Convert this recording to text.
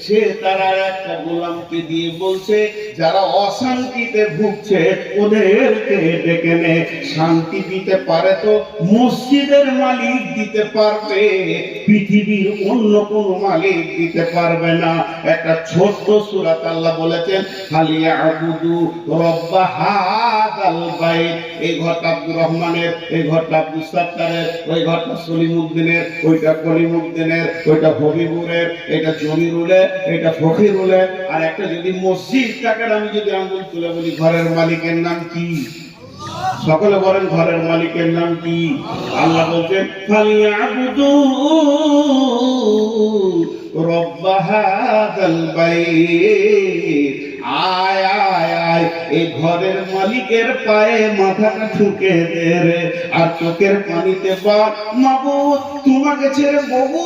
সে তারা একটা গোলামকে দিয়ে বলছে যারা অশান্তিতে ভুগছে ওদেরকে ডেকে নে, শান্তি দিতে পারে তো মসজিদের মালিক দিতে পারবে, পৃথিবীর অন্য কোন মালিক দিতে পারবে না। একটা ছোট্ট সূরাত আল্লাহ বলেছেন হালিয়া আবুদু রব্বা হাদাল বাইত। এই ঘরটা আব্দুর রহমানের, এই ঘরটা আব্দুল সাত্তারের, ওই ঘরটা সলিমউদ্দিনের, ওইটা কলিমউদ্দিনের, ওইটা হবিবুরের, এটা জমিরুলের, এটা ফকিরুলের। আর একটা যদি মসজিদ থাকে, আমি যদি আঙ্গুল তুলে বলি ঘরের মালিকের নাম কি? সকলে বলেন ঘরের মালিকের নাম কি? আল্লাহ বলছেন ফালিয়াবুদু রব্ব হাদাল বাইত। আয় আয় আয়, এই ঘরের মালিকের পায়ে মাথাটা ঠুকে দে রে, আর চোখের পানিতে বল মাবুদ তোমাকে ছেড়ে বহু